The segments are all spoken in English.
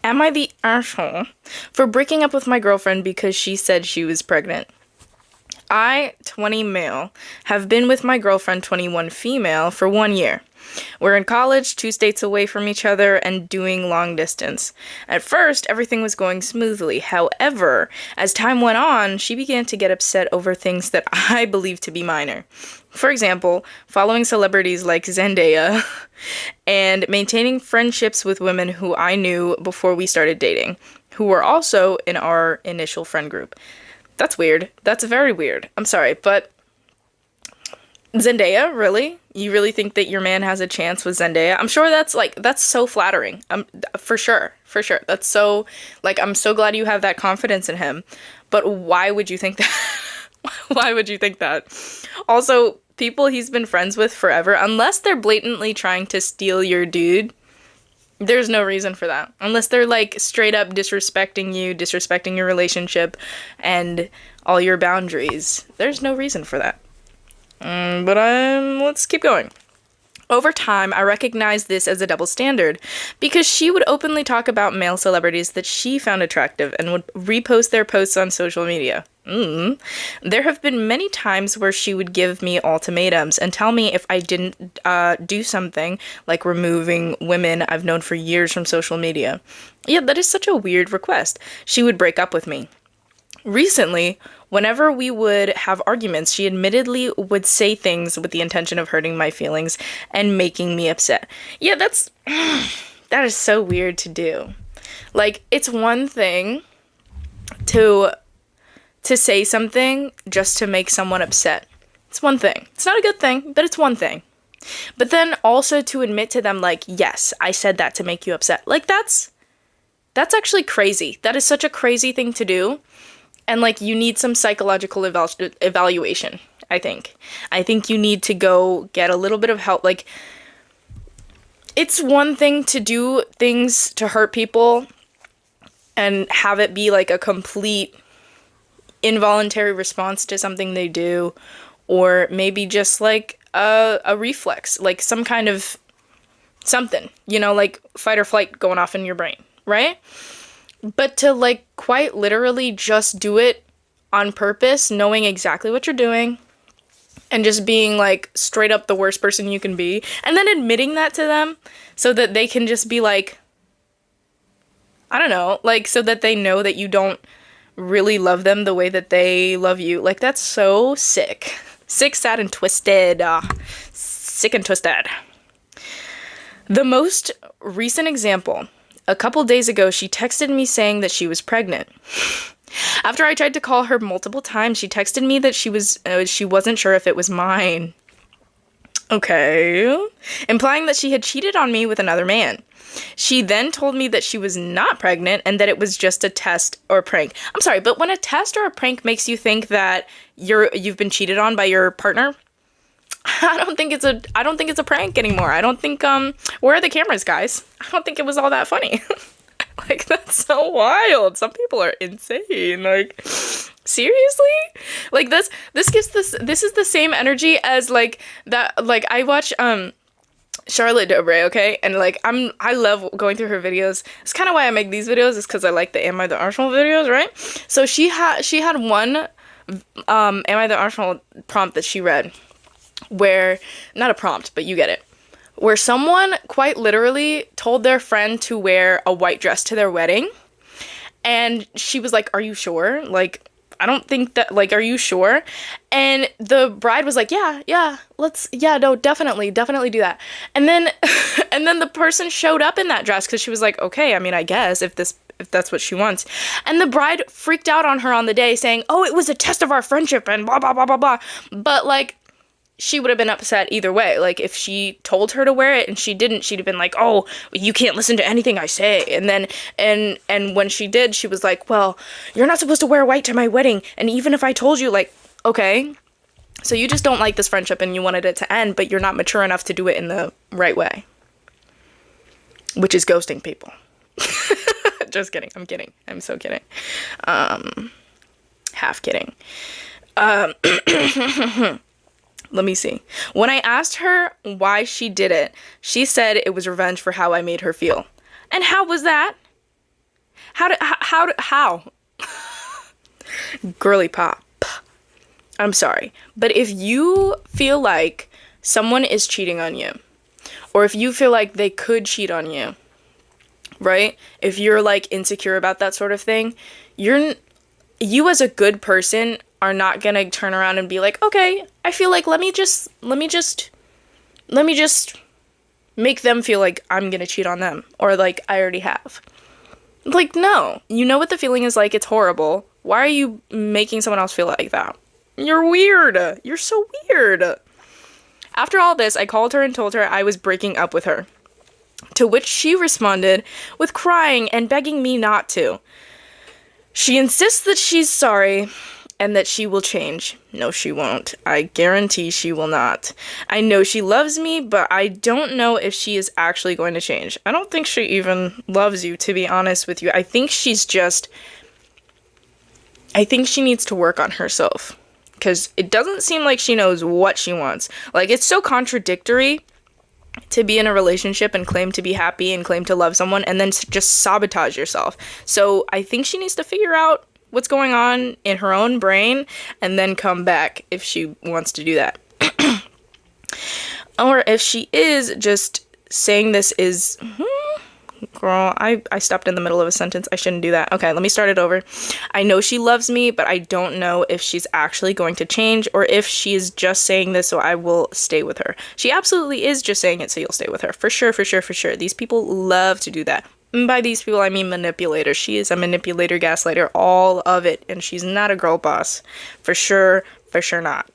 Am I the asshole for breaking up with my girlfriend because she said she was pregnant? I, 20 male, have been with my girlfriend, 21 female, for 1 year. We're in college, 2 states away from each other, and doing long distance. At first, everything was going smoothly. However, as time went on, she began to get upset over things that I believe to be minor. For example, following celebrities like Zendaya and maintaining friendships with women who I knew before we started dating, who were also in our initial friend group. That's weird. That's very weird. I'm sorry, but Zendaya, really? You really think that your man has a chance with Zendaya? I'm sure that's so flattering. For sure. That's so, I'm so glad you have that confidence in him. But why would you think that? Why would you think that? Also, people he's been friends with forever, unless they're blatantly trying to steal your dude, there's no reason for that. Unless they're straight up disrespecting your relationship and all your boundaries. There's no reason for that. Let's keep going. Over time, I recognized this as a double standard because she would openly talk about male celebrities that she found attractive and would repost their posts on social media. There have been many times where she would give me ultimatums and tell me if I didn't do something, like removing women I've known for years from social media. Yeah, that is such a weird request. She would break up with me. Recently, whenever we would have arguments, she admittedly would say things with the intention of hurting my feelings and making me upset. Yeah, that is so weird to do. It's one thing to say something just to make someone upset. It's one thing. It's not a good thing, but it's one thing. But then also to admit to them, yes, I said that to make you upset. That's actually crazy. That is such a crazy thing to do. And, you need some psychological evaluation, I think. I think you need to go get a little bit of help. It's one thing to do things to hurt people and have it be, a complete involuntary response to something they do. Or maybe just, a reflex. Some kind of something. Fight or flight going off in your brain, right? But to, quite literally just do it on purpose, knowing exactly what you're doing, and just being, straight up the worst person you can be, and then admitting that to them so that they can just be I don't know, so that they know that you don't really love them the way that they love you. That's so sick. Sick, sad, and twisted. Sick and twisted. The most recent example. A couple days ago, she texted me saying that she was pregnant. After I tried to call her multiple times, she texted me that she wasn't sure if it was mine. Okay. Implying that she had cheated on me with another man. She then told me that she was not pregnant and that it was just a test or prank. I'm sorry, but when a test or a prank makes you think that you've been cheated on by your partner, I don't think it's a prank anymore. I don't think, where are the cameras, guys? I don't think it was all that funny. That's so wild. Some people are insane. Seriously? This is the same energy as, that, I watch, Charlotte Dobre, okay? And, I love going through her videos. It's kind of why I make these videos, is because I like the Am I the Arsenal videos, right? So she had one, Am I the Arsenal prompt that she read. Where, not a prompt, but you get it, where someone quite literally told their friend to wear a white dress to their wedding, and she was like, are you sure? I don't think that, are you sure? And the bride was like, yeah, no, definitely do that. And then, and then the person showed up in that dress, because she was like, okay, I mean, I guess, if that's what she wants. And the bride freaked out on her on the day, saying, oh, it was a test of our friendship, and blah, blah, blah, blah, blah. But, she would have been upset either way. If she told her to wear it and she didn't, she'd have been like, oh, you can't listen to anything I say. And then, and when she did, she was like, well, you're not supposed to wear white to my wedding. And even if I told you, okay, so you just don't like this friendship and you wanted it to end, but you're not mature enough to do it in the right way. Which is ghosting people. Just kidding. I'm kidding. I'm so kidding. Half kidding. Let me see. When I asked her why she did it, she said it was revenge for how I made her feel. And how was that? How? Girly pop. I'm sorry. But if you feel like someone is cheating on you, or if you feel like they could cheat on you, right? If you're like insecure about that sort of thing, you as a good person are not gonna turn around and be like, okay, I feel like let me just make them feel like I'm gonna cheat on them, or like I already have. Like, no. You know what the feeling is like. It's horrible. Why are you making someone else feel like that? You're weird. You're so weird. After all this, I called her and told her I was breaking up with her. To which she responded with crying and begging me not to. She insists that she's sorry and that she will change. No, she won't. I guarantee she will not. I know she loves me, but I don't know if she is actually going to change. I don't think she even loves you, to be honest with you. I think she needs to work on herself. Because it doesn't seem like she knows what she wants. Like, it's so contradictory to be in a relationship and claim to be happy and claim to love someone and then just sabotage yourself. So I think she needs to figure out what's going on in her own brain and then come back if she wants to do that. Or if she is just saying this is... Girl, I stopped in the middle of a sentence. I shouldn't do that. Okay, let me start it over. I know she loves me, but I don't know if she's actually going to change or if she's just saying this so I will stay with her. She absolutely is just saying it so you'll stay with her. For sure, for sure, for sure. These people love to do that. And by these people, I mean manipulators. She is a manipulator, gaslighter, all of it. And she's not a girl boss. For sure not.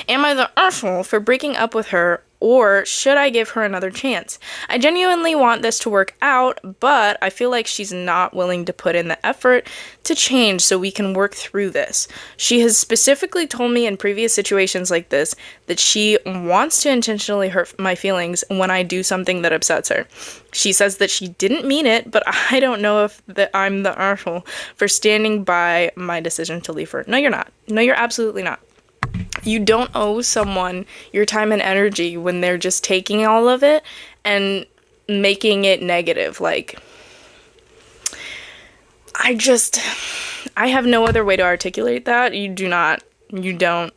Am I the asshole for breaking up with her, or should I give her another chance? I genuinely want this to work out, but I feel like she's not willing to put in the effort to change so we can work through this. She has specifically told me in previous situations like this that she wants to intentionally hurt my feelings when I do something that upsets her. She says that she didn't mean it, but I don't know if I'm the asshole for standing by my decision to leave her. No, you're not. No, you're absolutely not. You don't owe someone your time and energy when they're just taking all of it and making it negative. Like, I have no other way to articulate that. You don't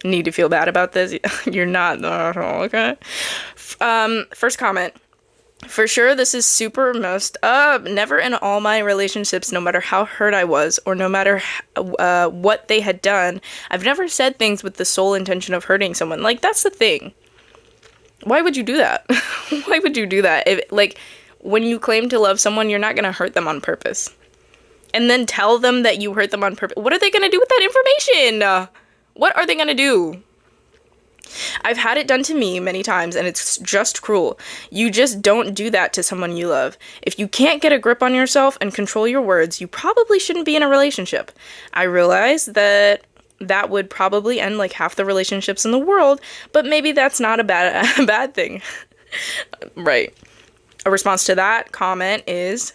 need to feel bad about this. You're not the asshole, okay? First comment. For sure, this is super messed up. Never in all my relationships, no matter how hurt I was, or no matter what they had done, I've never said things with the sole intention of hurting someone. Like, that's the thing. Why would you do that? Why would you do that? When you claim to love someone, you're not going to hurt them on purpose. And then tell them that you hurt them on purpose. What are they going to do with that information? What are they going to do? I've had it done to me many times, and it's just cruel. You just don't do that to someone you love. If you can't get a grip on yourself and control your words, you probably shouldn't be in a relationship. I realize that would probably end like half the relationships in the world, but maybe that's not a bad thing. Right. A response to that comment is...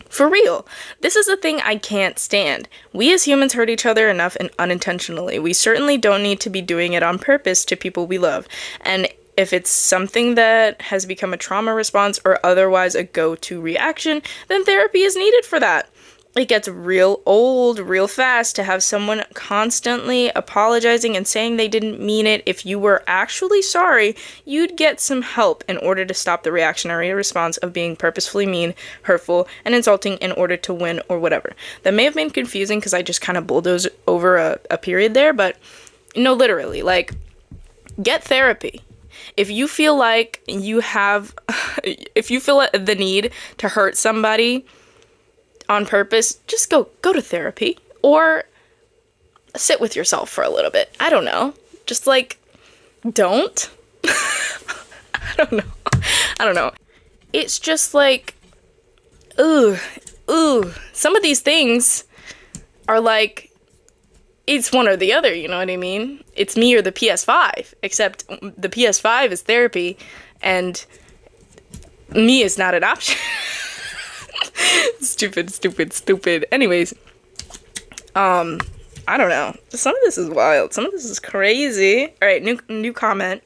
For real, this is a thing I can't stand. We as humans hurt each other enough and unintentionally. We certainly don't need to be doing it on purpose to people we love. And if it's something that has become a trauma response or otherwise a go-to reaction, then therapy is needed for that. It gets real old real fast to have someone constantly apologizing and saying they didn't mean it. If you were actually sorry, you'd get some help in order to stop the reactionary response of being purposefully mean, hurtful, and insulting in order to win or whatever. That may have been confusing because I just kind of bulldozed over a period there, but no, literally, like, get therapy. If you feel like if you feel the need to hurt somebody on purpose, just go to therapy or sit with yourself for a little bit. I don't know. Just like, don't. I don't know. It's just like, ooh. Some of these things are like, it's one or the other, you know what I mean? It's me or the PS5, except the PS5 is therapy and me is not an option. Stupid. Anyways, I don't know. Some of this is wild. Some of this is crazy. All right, new comment,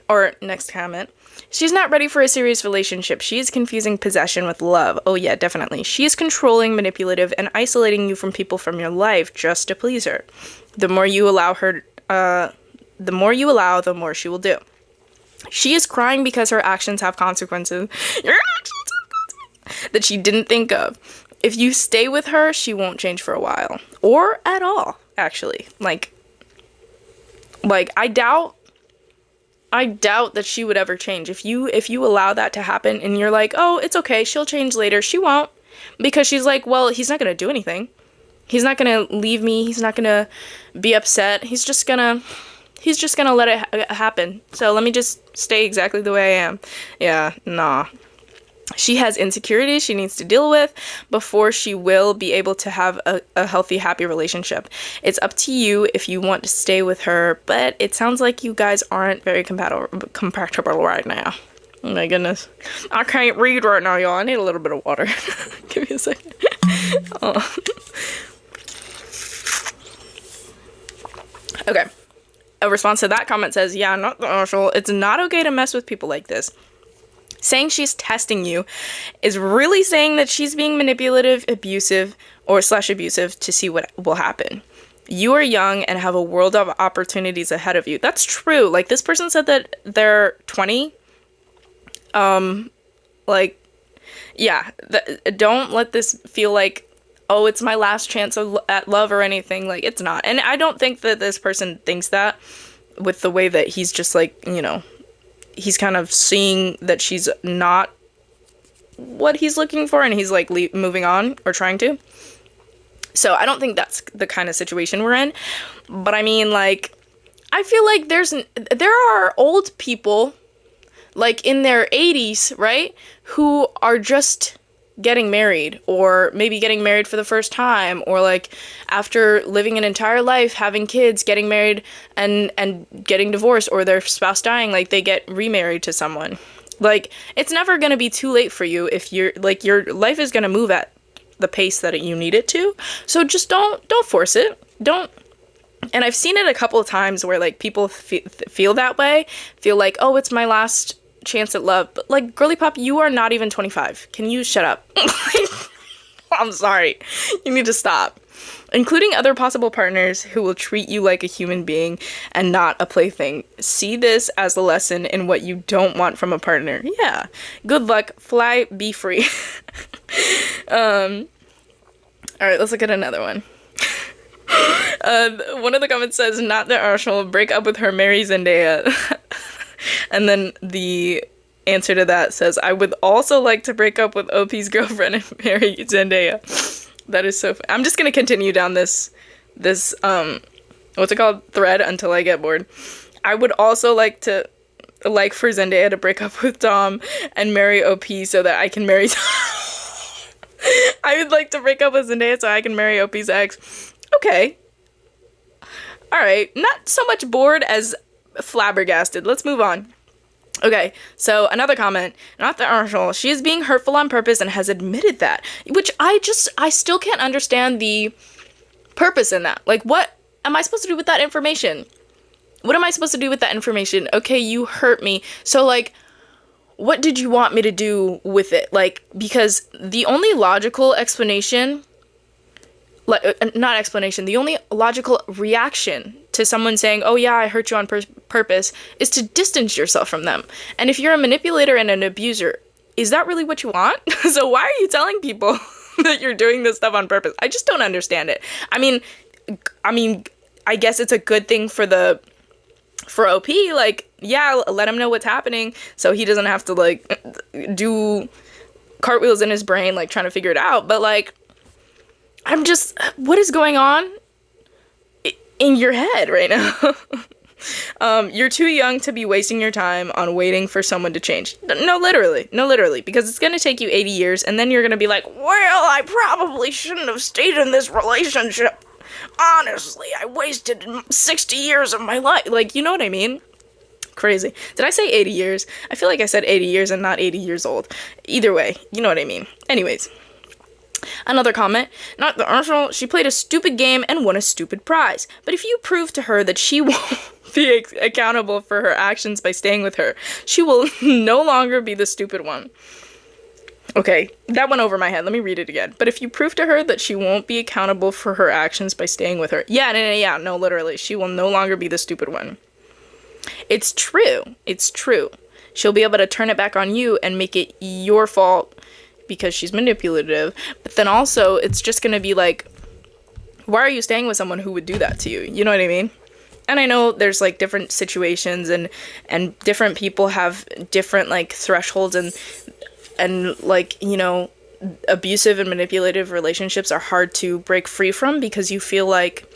or next comment. She's not ready for a serious relationship. She is confusing possession with love. Oh yeah, definitely. She is controlling, manipulative, and isolating you from people from your life just to please her. The more you allow her, the more she will do. She is crying because her actions have consequences. Your actions have consequences that she didn't think of. If you stay with her, she won't change for a while. Or at all, actually. Like I doubt that she would ever change. If you allow that to happen and you're like, oh, it's okay, she'll change later. She won't. Because she's like, well, he's not going to do anything. He's not going to leave me. He's not going to be upset. He's just going to let it happen. So let me just stay exactly the way I am. Yeah, nah. She has insecurities she needs to deal with before she will be able to have a healthy, happy relationship. It's up to you if you want to stay with her, but it sounds like you guys aren't very compatible right now. Oh my goodness. I can't read right now, y'all. I need a little bit of water. Give me a second. Oh. Okay. A response to that comment says, yeah, not the actual. It's not okay to mess with people like this. Saying she's testing you is really saying that she's being manipulative, abusive, or /abusive to see what will happen. You are young and have a world of opportunities ahead of you. That's true. Like, this person said that they're 20. Yeah, don't let this feel like, oh, it's my last chance at love or anything. Like, it's not. And I don't think that this person thinks that with the way that he's just like, you know, he's kind of seeing that she's not what he's looking for and he's like moving on or trying to. So I don't think that's the kind of situation we're in. But I mean, like, I feel like there are old people like in their 80s, right, who are just getting married, or maybe getting married for the first time, or like after living an entire life having kids, getting married and getting divorced, or their spouse dying, like they get remarried to someone. Like, it's never going to be too late for you if you're like, your life is going to move at the pace that you need it to. So just don't force it. Don't. And I've seen it a couple of times where like people feel that way, feel like, oh, it's my last chance at love. But like, girly pop, you are not even 25. Can you shut up? I'm sorry. You need to stop. Including other possible partners who will treat you like a human being and not a plaything. See this as a lesson in what you don't want from a partner. Yeah. Good luck. Fly. Be free. All right, let's look at another one. One of the comments says, not the Arsenal, break up with her, marry Zendaya. And then the answer to that says, I would also like to break up with OP's girlfriend and marry Zendaya. That is so funny. I'm just going to continue down this what's it called, thread until I get bored. I would also like for Zendaya to break up with Dom and marry OP so that I can marry I would like to break up with Zendaya so I can marry OP's ex. Okay. Alright. Not so much bored as flabbergasted. Let's move on. Okay, so another comment. Not the Arsenal. She is being hurtful on purpose and has admitted that. Which I still can't understand the purpose in that. Like, what am I supposed to do with that information? What am I supposed to do with that information? Okay, you hurt me. So, like, what did you want me to do with it? Like, because the only logical explanation, the only logical reaction to someone saying, oh yeah, I hurt you on purpose, is to distance yourself from them. And if you're a manipulator and an abuser, is that really what you want? So why are you telling people that you're doing this stuff on purpose? I just don't understand it. I mean, I guess it's a good thing for OP, like, yeah, let him know what's happening so he doesn't have to, like, do cartwheels in his brain, like, trying to figure it out. But, like, what is going on in your head right now? You're too young to be wasting your time on waiting for someone to change. No, literally, because it's going to take you 80 years, and then you're going to be like, well, I probably shouldn't have stayed in this relationship. Honestly, I wasted 60 years of my life. Like, you know what I mean? Crazy. Did I say 80 years? I feel like I said 80 years and not 80 years old. Either way, you know what I mean. Anyways. Another comment, not the Arsenal, she played a stupid game and won a stupid prize. But if you prove to her that she won't be accountable for her actions by staying with her, she will no longer be the stupid one. Okay, that went over my head. Let me read it again. But if you prove to her that she won't be accountable for her actions by staying with her. No, literally. She will no longer be the stupid one. It's true. It's true. She'll be able to turn it back on you and make it your fault because she's manipulative. But then also, it's just going to be like, why are you staying with someone who would do that to you? You know what I mean? And I know there's like different situations and different people have different like thresholds and like, you know, abusive and manipulative relationships are hard to break free from because you feel like,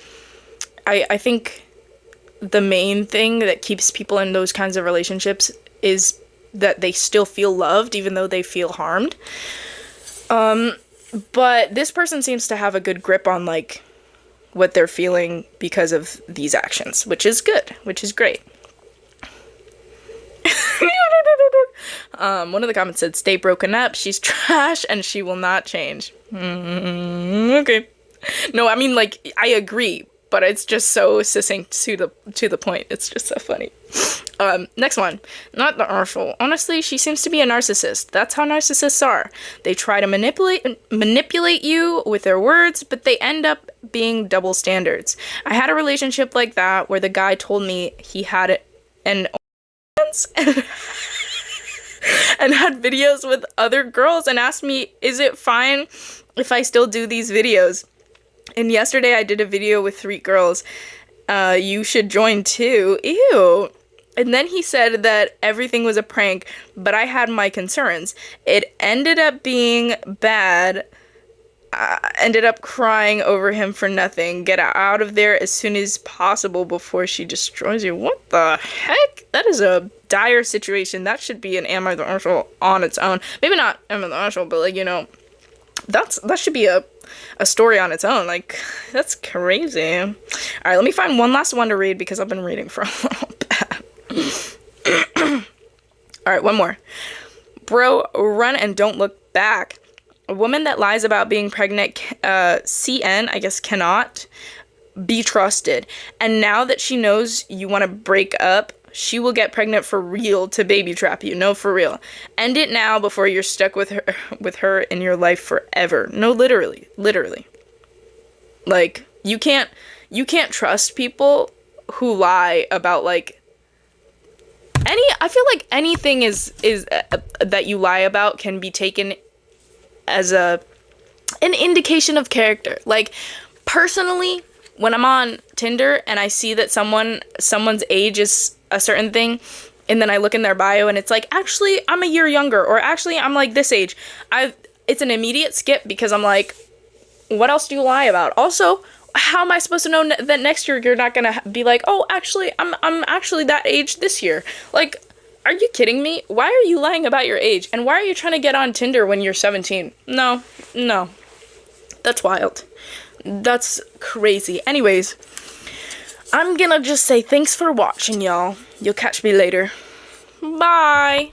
I think the main thing that keeps people in those kinds of relationships is that they still feel loved even though they feel harmed. But this person seems to have a good grip on like what they're feeling because of these actions, which is good, which is great. One of the comments said, stay broken up, she's trash and she will not change. Okay. No, I mean, like, I agree, but it's just so succinct to the point. It's just so funny. Next one. Not the Arsenal. Honestly, she seems to be a narcissist. That's how narcissists are. They try to manipulate you with their words, but they end up being double standards. I had a relationship like that where the guy told me he had an and had videos with other girls and asked me, is it fine if I still do these videos? And yesterday I did a video with 3 girls. You should join too. Ew. And then he said that everything was a prank, but I had my concerns. It ended up being bad. Ended up crying over him for nothing. Get out of there as soon as possible before she destroys you. What the heck? That is a dire situation. That should be an Am I the Arsenal on its own. Maybe not Am I the Arsenal, but like, you know, that should be a story on its own. Like, that's crazy. All right, let me find one last one to read because I've been reading for a little bit. All right, one more. Bro, run and don't look back. A woman that lies about being pregnant, CN, I guess, cannot be trusted. And now that she knows you want to break up, she will get pregnant for real to baby trap you. No, for real. End it now before you're stuck with her in your life forever. No, literally. Like, you can't trust people who lie about like I feel like anything is that you lie about can be taken as an indication of character. Like, personally, when I'm on Tinder and I see that someone's age is a certain thing, and then I look in their bio and it's like, actually, I'm a year younger, or actually, I'm like this age, it's an immediate skip because I'm like, what else do you lie about? Also, how am I supposed to know that next year you're not gonna be like, oh, actually, I'm actually that age this year? Like, are you kidding me? Why are you lying about your age? And why are you trying to get on Tinder when you're 17? No. That's wild. That's crazy. Anyways, I'm gonna just say thanks for watching, y'all. You'll catch me later. Bye.